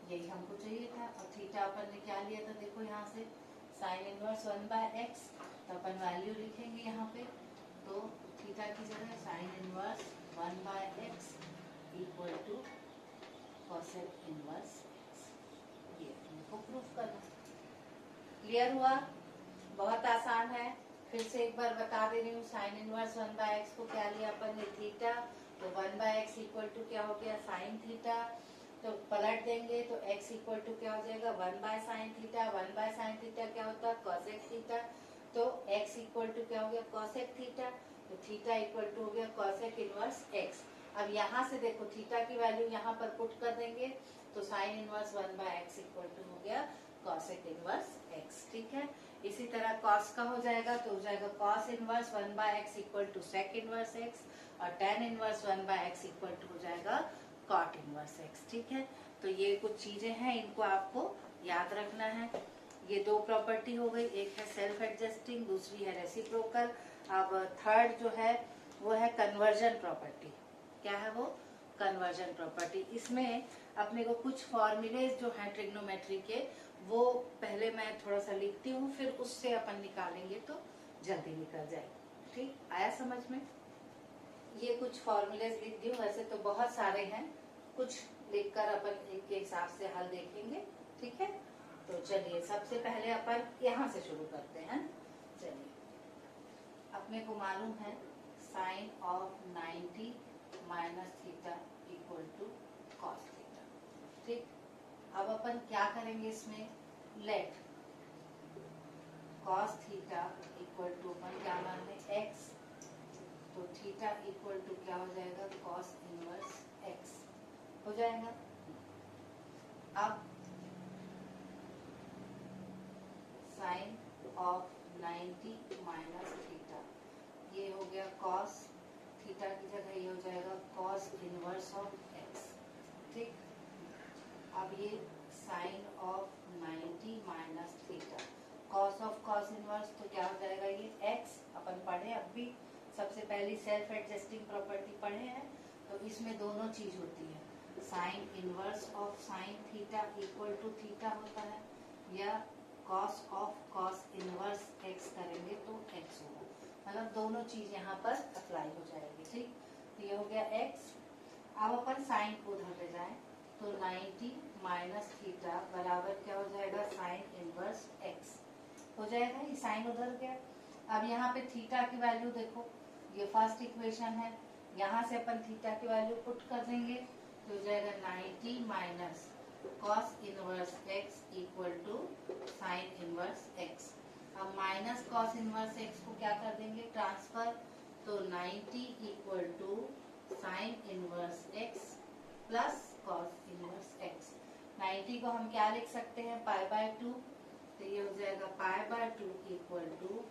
यही हमको चाहिए था। और थीटा अपन ने क्या लिया था, देखो यहाँ से साइन इनवर्स 1/x, तो अपन वैल्यू लिखेंगे यहाँ पे, तो थीटा की जगह sine inverse 1/x equal to cosec inverse x। ये हमको प्रूफ करना। क्लियर हुआ, बहुत आसान है। फिर से एक बार बता दे रही हूँ, साइन इनवर्स 1/x को क्या लिया अपन ने, थीटा, तो 1/x इक्वल टू क्या हो गया, साइन थीटा। तो पलट देंगे तो x इक्वल टू क्या हो जाएगा, 1/sin थीटा। 1/sin थीटा क्या होता है, कॉसेक थीटा। तो x इक्वल टू क्या हो गया, कॉसेक थीटा। तो थीटा इक्वल टू हो गया कॉसेक इनवर्स x। अब यहाँ से देखो थीटा की वैल्यू यहाँ पर पुट कर देंगे, तो sign inverse 1/x equal to हो गया कॉसेक इनवर्स x। ठीक है, इसी तरह कॉस का हो जाएगा, तो हो जाएगा cos inverse 1/x equal to sec inverse x, और tan inverse 1/x equal to हो जाएगा कॉट इनवर्स x। ठीक है, तो ये कुछ चीजें हैं, इनको आपको याद रखना है। ये दो प्रॉपर्टी हो गई, एक है सेल्फ एडजस्टिंग, दूसरी है रेसिप्रोकल। अब थर्ड जो है वो है कन्वर्जन प्रॉपर्टी। क्या है वो, कन्वर्जन प्रॉपर्टी। इसमें अपने को कुछ फॉर्मूलेज जो है ट्रिग्नोमेट्री के, वो पहले मैं थोड़ा सा लिखती हूँ, फिर उससे अपन निकालेंगे तो जल्दी निकल जाएगी। ठीक, आया समझ में। ये कुछ फॉर्मूलेज लिख दी हूँ, वैसे तो बहुत सारे हैं, कुछ लिखकर अपन इनके हिसाब से हल देखेंगे। ठीक है, तो चलिए सबसे पहले अपन यहाँ से शुरू करते हैं। चलिए, अपने को मालूम है sine of 90 minus theta equal to cos theta. ठीक, अब अपन क्या करेंगे इसमें, let cos theta equal to अपन क्या मान लें एक्स, तो थीटा इक्वल टू क्या हो जाएगा कॉस इनवर्स एक्स हो जाएगा। अब साइन ऑफ 90 माइनस थीटा, ये हो गया कॉस थीटा की जगह ये हो जाएगा कॉस इनवर्स ऑफ एक्स। ठीक, अब ये sine of 90 minus theta, cos of cos inverse तो क्या हो जाएगा ये एक्स, अपन पढ़े अब भी सबसे पहली सेल्फ एडजस्टिंग प्रॉपर्टी पढ़े हैं, तो इसमें दोनों चीज होती है, sine inverse of sine theta equal to theta होता है, या cos of cos inverse x करेंगे तो एक्स होगा, मतलब दोनों चीज यहाँ पर अप्लाई हो जाएगी। ठीक, तो ये हो गया एक्स। अब अपन साइन को उधर ले जाएं तो 90 माइनस थीटा बराबर क्या हो जाएगा साइन इनवर्स एक्स हो जाएगा, ये साइन उधर गया। अब यहाँ पे थीटा की वैल्यू देखो, ये फर्स्ट इक्वेशन है, यहाँ से अपन थीटा की वैल्यू पुट कर देंगे तो हो जाएगा 90 minus cos inverse x equal to sine inverse x. अब माइनस कॉस इनवर्स एक्स को क्या कर देंगे ट्रांसफर, तो 90 equal to sine inverse x plus cos inverse x. 90 को हम क्या लिख सकते हैं पाई बाय 2, तो ये हो जाएगा pi by 2 equal to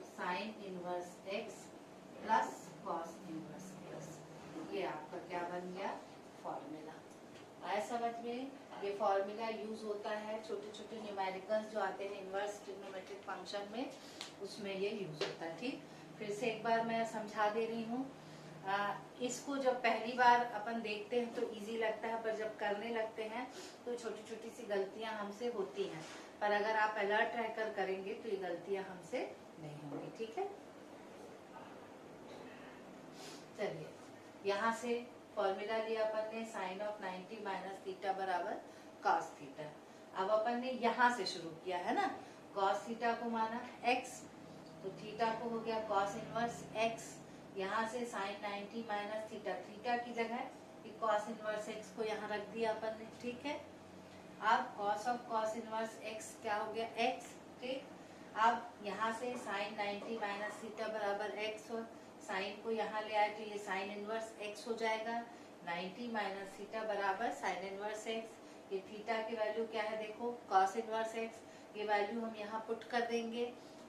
sine inverse x plus cos inverse x. ये आपका क्या बन गया फॉर्मूला। आया समझ में, ये फॉर्मूला यूज होता है छोटे छोटे न्यूमेरिकल्स जो आते हैं इनवर्स ट्रिग्नोमेट्रिक फंक्शन में, उसमें ये यूज होता है। ठीक, फिर से एक बार मैं समझा दे रही हूँ। इसको जब पहली बार अपन देखते हैं तो इजी लगता है, पर जब करने लगते हैं तो छोटी छोटी सी गलतियां हमसे होती हैं, पर अगर आप अलर्ट रहकर करेंगे तो ये गलतियां हमसे नहीं होंगी। ठीक है, चलिए यहाँ से फॉर्मूला लिया अपन ने साइन ऑफ 90 माइनस थीटा बराबर कॉस थीटा। अब अपन ने यहाँ से शुरू किया है ना, कॉस थीटा को माना x, तो थीटा को हो गया कॉस इनवर्स x, यहाँ से साइन 90 माइनस थीटा, थीटा की जगह कॉस इनवर्स x को यहाँ रख दिया अपन ने। ठीक है, अब cos of cos inverse x क्या हो गया x। ठीक, अब यहाँ से साइन 90 माइनस थीटा बराबर x, और साइन को यहाँ ले आए तो ये साइन इनवर्स x हो जाएगा। 90 माइनस थीटा बराबर साइन इनवर्स x, ये थीटा की वैल्यू क्या है देखो कॉस इनवर्स x, ये वैल्यू हम यहाँ पुट कर देंगे,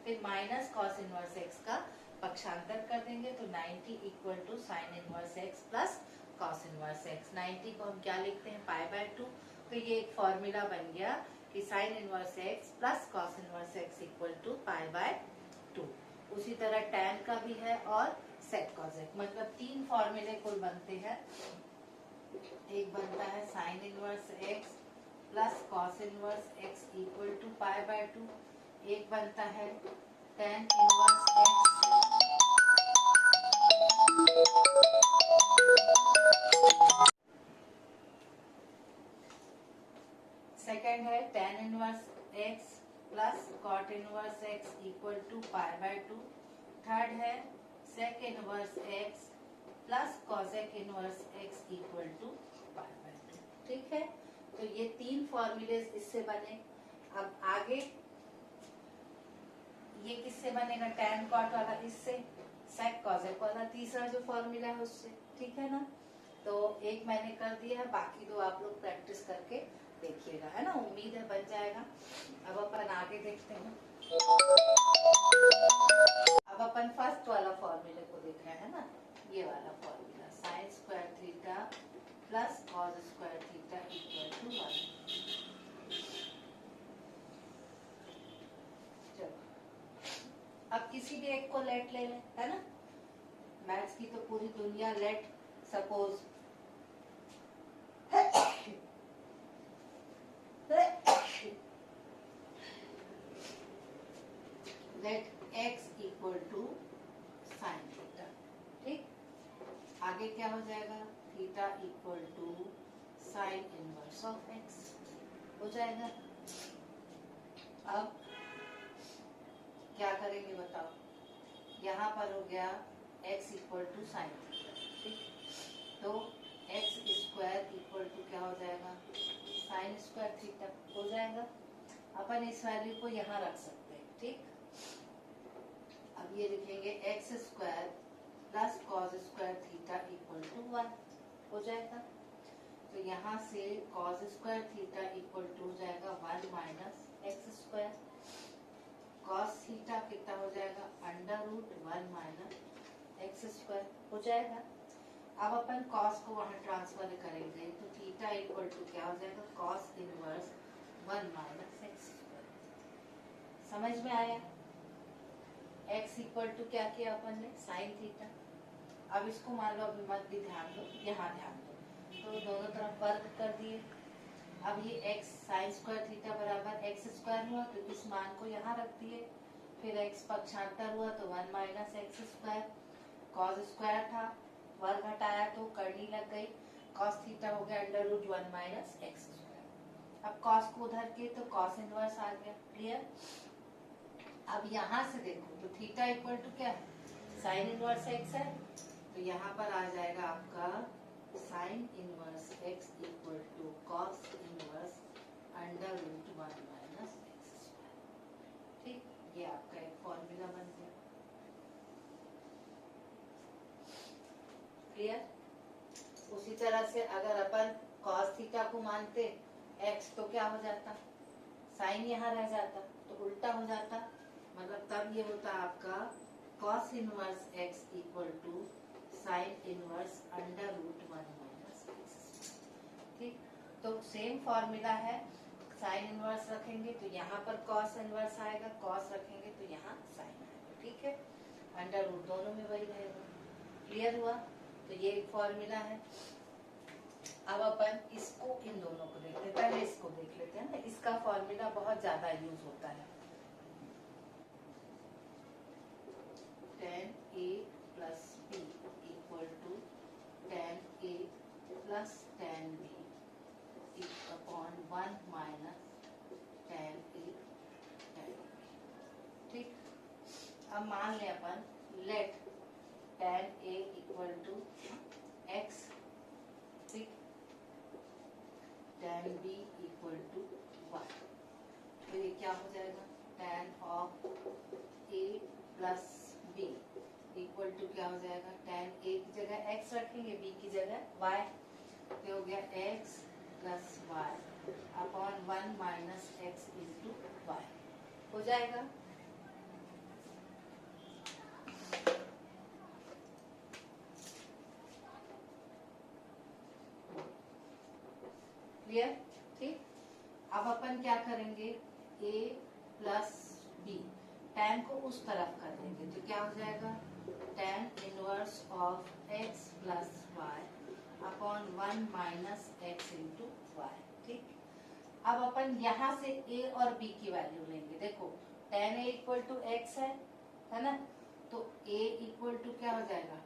फिर माइनस कॉस इनवर्स x का पक्षांतर कर देंगे, तो 90 equal to sine inverse x plus cos inverse x। 90 को हम क्या लिखते हैं पाई बाय 2, तो ये एक फॉर्मूला बन गया कि sine inverse x plus cos inverse x equal to pi by 2। उसी तरह टैन का भी है और सेक कॉसेक, मतलब 3 फॉर्मूले कुल बनते हैं। एक बनता है sine inverse x plus cos inverse x equal to pi by 2, एक बनता है टैन इनवर्स x, सेकेंड है tan inverse x plus cot inverse x equal to pi by 2, third है sec inverse x plus cosec inverse x equal to pi by 2। ठीक है, तो ये 3 फॉर्मूले इससे बने। अब आगे ये किससे बनेगा टैन कॉट वाला, इससे सेक कॉसेक वाला तीसरा जो फॉर्मूला है उससे। ठीक है ना, तो एक मैंने कर दिया है, बाकी 2 आप लोग प्रैक्टिस करके देखिएगा, है ना, उम्मीद है बन जाएगा। अब अपन आगे देखते हैं। अब अपन फर्स्ट वाला फॉर्मूले को देख रहे हैं ना, ये वाला formula sine square theta plus cos square theta equal to 1। चलो अब किसी भी एक को लेट ले लें, है ना, मैथ्स की तो पूरी दुनिया let, suppose let x equal to sine theta. ठीक, आगे क्या हो जाएगा theta equal to sine inverse of x हो जाएगा। अब क्या करेंगे बताओ, यहाँ पर हो गया x equal to sine theta. ठीक, तो x स्क्वायर इक्वल टू क्या हो जाएगा, साइन स्क्वायर थीटा हो जाएगा। अपन इस वैल्यू को यहाँ रख सकते हैं, ठीक। अब ये लिखेंगे x square plus cos square theta equal to 1 हो जाएगा। तो यहाँ से cos square theta equal to हो जाएगा 1 minus x square, cos theta कितना हो जाएगा under root 1 minus x square हो जाएगा। अब अपन कॉस को वहां ट्रांसफर करेंगे तो थीटा इक्वल टू क्या हो जाएगा, cos inverse 1 minus x square. समझ में आया। x इक्वल टू क्या किया अपन ने, साइन थीटा। अब इसको मान लो, अभी मत भी ध्यान दो, यहाँ ध्यान दो, तो दोनों तरफ वर्ग कर दिए। अब ये x साइन स्क्वायर थीटा बराबर एक्स स्क्वायर हुआ तो इस मान को यहाँ रख दिए। फिर x पक्षांतर हुआ तो 1 minus x square, cos square था, वर्ग हटाया तो करनी लग गई, कॉस थीटा हो गया under root 1 minus x square. अब कॉस को उधर के तो कॉस इनवर्स आ गया। क्लियर। अब यहाँ से देखो तो थीटा इक्वल टू क्या है, साइन इनवर्स एक्स है, तो यहाँ पर आ जाएगा आपका sine inverse x equal to cos inverse under root 1 minus x square. ठीक, ये आपका एक फॉर्मूला बन गया। क्लियर। उसी तरह से अगर अपन कॉस थीटा को मानते एक्स तो क्या हो जाता, साइन यहाँ रह जाता, तो उल्टा हो जाता, मतलब तब ये होता आपका cos inverse x equal to sine inverse under root 1 minus x. ठीक, तो सेम फॉर्मूला है, साइन इनवर्स रखेंगे तो यहाँ पर cos इनवर्स आएगा, cos रखेंगे तो यहाँ साइन आएगा। ठीक है, अंडर रूट दोनों में वही रहेगा। क्लियर हुआ। तो ये एक फॉर्मूला है। अब अपन इसको इन दोनों को देख लेते हैं, पहले इसको देख लेते हैं ना, इसका फॉर्मूला बहुत ज्यादा यूज होता है। tan a plus b equal to tan a plus tan b upon 1 minus tan a tan b। ठीक, अब मान ले अपन let tan a equal to x, ठीक, tan b equal to y। तो ये क्या हो जाएगा, tan of a plus b equal to क्या हो जाएगा, tan a की जगह x रखेंगे, b की जगह y, तो हो गया x plus y upon 1 minus x into y हो जाएगा। क्लियर। ठीक, अब अपन क्या करेंगे, a प्लस b, tan को उस तरफ कर देंगे तो क्या हो जाएगा, tan inverse of x plus y upon 1 minus x into y. ठीक, अब अपन यहाँ से a और b की वैल्यू लेंगे। देखो tan a equal to x है ना, तो a इक्वल टू क्या हो जाएगा,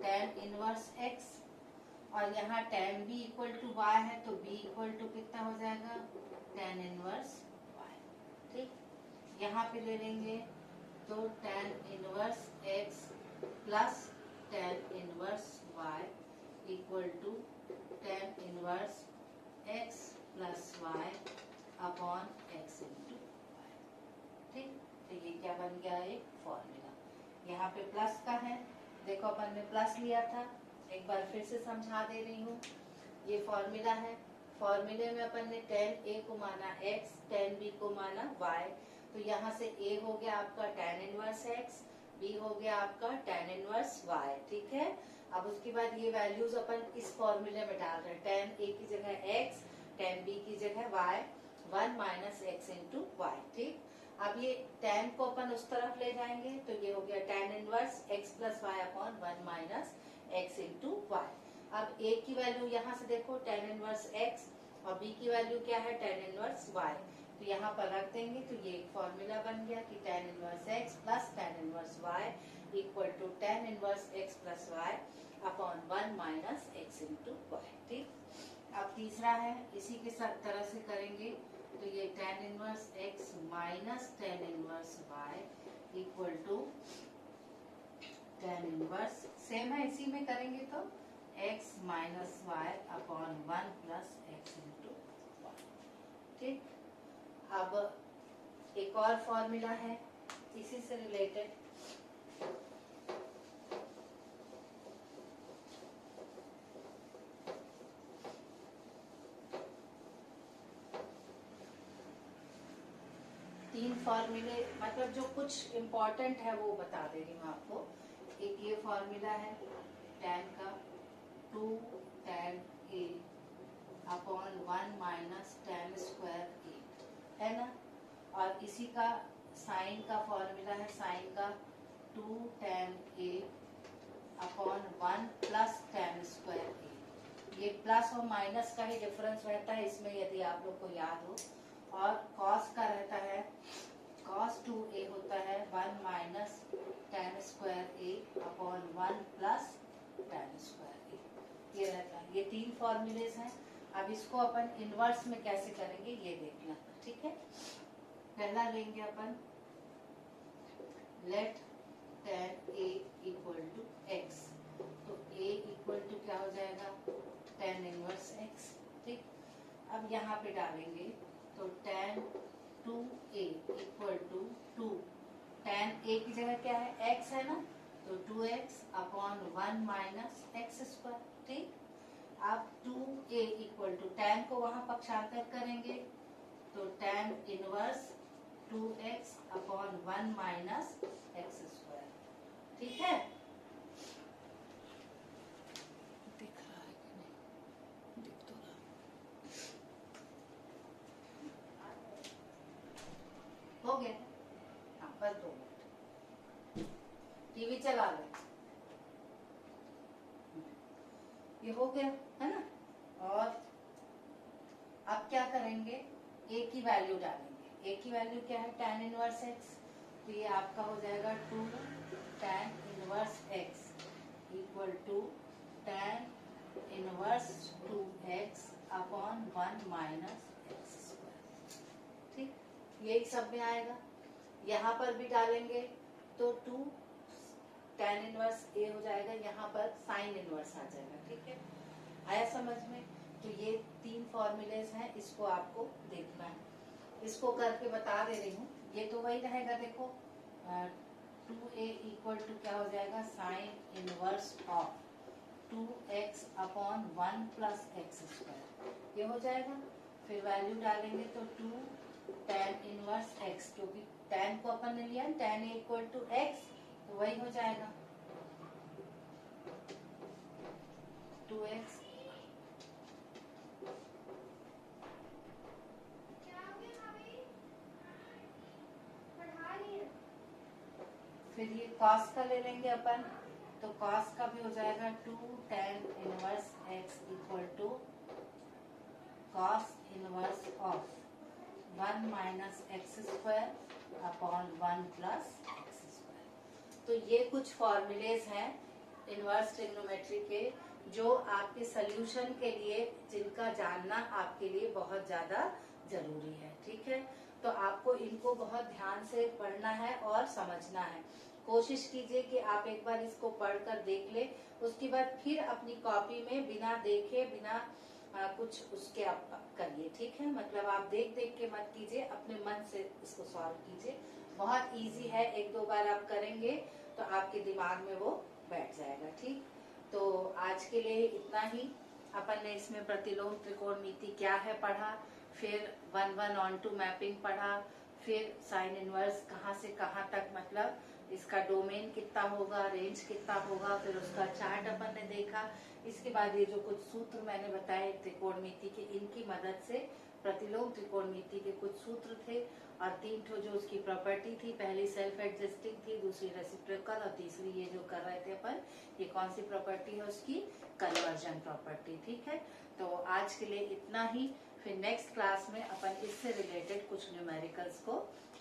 tan इनवर्स x, और यहाँ tan b equal to y है तो b इक्वल टू कितना हो जाएगा, tan इनवर्स y। ठीक, यहाँ पे ले लेंगे तो tan inverse x plus tan inverse y equal to tan inverse x plus y upon x into y। ठीक, तो ये क्या बन गया, एक फॉर्मूला। यहाँ पे प्लस का है, देखो अपन ने प्लस लिया था, एक बार फिर से समझा दे रही हूँ। ये फॉर्मूला है, फॉर्मूले में अपन ने tan a को माना x, tan b को माना y, तो यहाँ से a हो गया आपका tan इनवर्स x, b हो गया आपका tan इनवर्स y। ठीक है, अब उसके बाद ये वैल्यूज अपन इस फॉर्मूले में डाल रहे हैं, tan a की जगह x, tan b की जगह y, 1 minus x into y. ठीक, अब ये tan को अपन उस तरफ ले जाएंगे तो ये हो गया tan inverse x plus y upon 1 minus x into y. अब a की वैल्यू यहाँ से देखो tan इनवर्स x, और b की वैल्यू क्या है, tan इनवर्स y, तो यहाँ पर रख देंगे तो ये एक फॉर्मूला बन गया कि tan inverse x plus tan inverse y equal to tan inverse x plus y upon 1 minus x into y. ठीक, अब तीसरा है, इसी के साथ तरह से करेंगे तो ये tan inverse x minus tan inverse y equal to tan inverse, same है, इसी में करेंगे तो x minus y upon 1 plus x into y. ठीक, अब एक और फॉर्मूला है इसी से रिलेटेड। तीन फॉर्मूले, मतलब जो कुछ इम्पोर्टेंट है वो बता दे रही हूँ आपको। एक ये फॉर्मूला है tan का 2 tan a upon 1 minus tan square a, है ना। और इसी का साइन का फॉर्मूला है, साइन का 2 tan a upon 1 plus tan square a। ये प्लस और माइनस का ही डिफरेंस रहता है इसमें, यदि आप लोग को याद हो। और cos का रहता है, cos 2a होता है 1 minus tan square a upon 1 plus tan square a, ये रहता है। ये तीन फॉर्मूलेज हैं। अब इसको अपन इनवर्स में कैसे करेंगे ये देखना, ठीक है। पहला लेंगे अपन let tan a equal to x, तो a इक्वल टू क्या हो जाएगा, tan इनवर्स x। ठीक, अब यहाँ पे डालेंगे तो tan 2a equal to 2, tan a की जगह क्या है, x है ना, तो 2x upon 1 minus x square. ठीक, अब 2a इक्वल टू tan को वहां पक्षांतर करेंगे तो tan inverse 2x upon 1 minus x square. ठीक है, दिख रहा है कि नहीं, दिख तो रहा। हो गया, हाँ बस 2 मिनट, टीवी चला लो। ये हो गया है ना। और अब क्या करेंगे, a की वैल्यू डालेंगे। a की वैल्यू क्या है, tan इनवर्स x, तो ये आपका हो जाएगा 2 tan inverse x equal to tan inverse 2x upon 1 minus x square. ठीक, यही सब में आएगा। यहाँ पर भी डालेंगे तो 2 tan इनवर्स a हो जाएगा, यहाँ पर साइन इनवर्स आ जाएगा। ठीक है, आया समझ में। तो ये तीन फॉर्मूलेज हैं, इसको आपको देखना है। इसको करके बता दे रही हूँ, ये तो वही रहेगा। देखो 2a इक्वल टू क्या हो जाएगा, sine inverse of 2x upon 1 plus x square, ये हो जाएगा। फिर वैल्यू डालेंगे तो 2 tan इनवर्स x, क्योंकि tan को अपन ने लिया tan a equal to x, तो वही हो जाएगा 2x। फिर ये cos का ले लेंगे अपन, तो cos का भी हो जाएगा 2 tan inverse x equal to cos inverse of 1 minus x square upon 1 plus x square. तो ये कुछ फॉर्मूलेज हैं इनवर्स ट्रिग्नोमेट्री के, जो आपके सॉल्यूशन के लिए, जिनका जानना आपके लिए बहुत ज्यादा जरूरी है। ठीक है, तो आपको इनको बहुत ध्यान से पढ़ना है और समझना है। कोशिश कीजिए कि आप एक बार इसको पढ़कर देख ले, उसके बाद फिर अपनी कॉपी में बिना देखे, बिना कुछ उसके आप करिए। ठीक है, मतलब आप देख देख के मत कीजिए, अपने मन से इसको सॉल्व कीजिए। बहुत इजी है, 1-2 बार आप करेंगे तो आपके दिमाग में वो बैठ जाएगा। ठीक, तो आज के लिए इतना ही। अपन ने इसमें प्रतिलोम त्रिकोणमिति क्या है पढ़ा, फिर 1-1 on to मैपिंग पढ़ा, फिर साइन इनवर्स कहाँ से कहाँ तक, मतलब इसका डोमेन कितना होगा, रेंज कितना होगा, फिर उसका चार्ट अपन ने देखा। इसके बाद ये जो कुछ सूत्र मैंने बताए त्रिकोणमिति के, इनकी मदद से प्रतिलोम त्रिकोणमिति के कुछ सूत्र थे, और 3 ठो जो उसकी प्रॉपर्टी थी, पहली सेल्फ एडजस्टिंग थी, दूसरी रेसिप्रोकल, और तीसरी ये जो कर रहे थे अपन, ये कौन सी प्रॉपर्टी है उसकी, कन्वर्जन प्रॉपर्टी। ठीक है, तो आज के लिए इतना ही। फिर नेक्स्ट क्लास में अपन इससे रिलेटेड कुछ न्यूमेरिकल्स को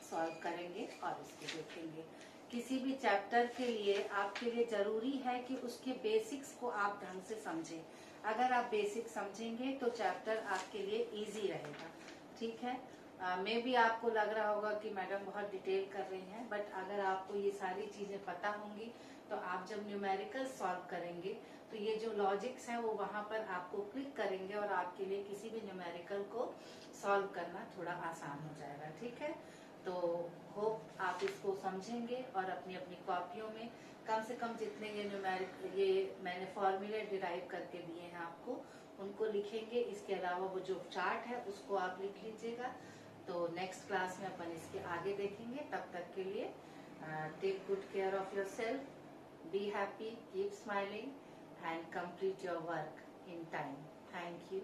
सॉल्व करेंगे और इसको देखेंगे। किसी भी चैप्टर के लिए आपके लिए जरूरी है कि उसके बेसिक्स को आप ढंग से समझें। अगर आप बेसिक समझेंगे तो चैप्टर आपके लिए इजी रहेगा। ठीक है, मे भी आपको लग रहा होगा कि मैडम बहुत डिटेल कर रही हैं, बट अगर आपको ये सारी चीजें पता होंगी तो आप जब न्यूमेरिकल सॉल्व करेंगे तो ये जो लॉजिक्स हैं वो वहां पर आपको क्लिक करेंगे और आपके लिए किसी भी न्यूमेरिकल को सॉल्व करना थोड़ा आसान हो जाएगा। ठीक है, तो होप आप इसको समझेंगे और अपनी अपनी कॉपियों में कम से कम जितने ये मैंने फॉर्मूले डिराइव करके दिए हैं आपको उनको लिखेंगे। इसके अलावा वो जो चार्ट है उसको आप लिख लीजिएगा। तो नेक्स्ट क्लास में अपन इसके आगे देखेंगे। तब तक के लिए take good care of yourself, be happy, keep smiling and complete your work in time. Thank you.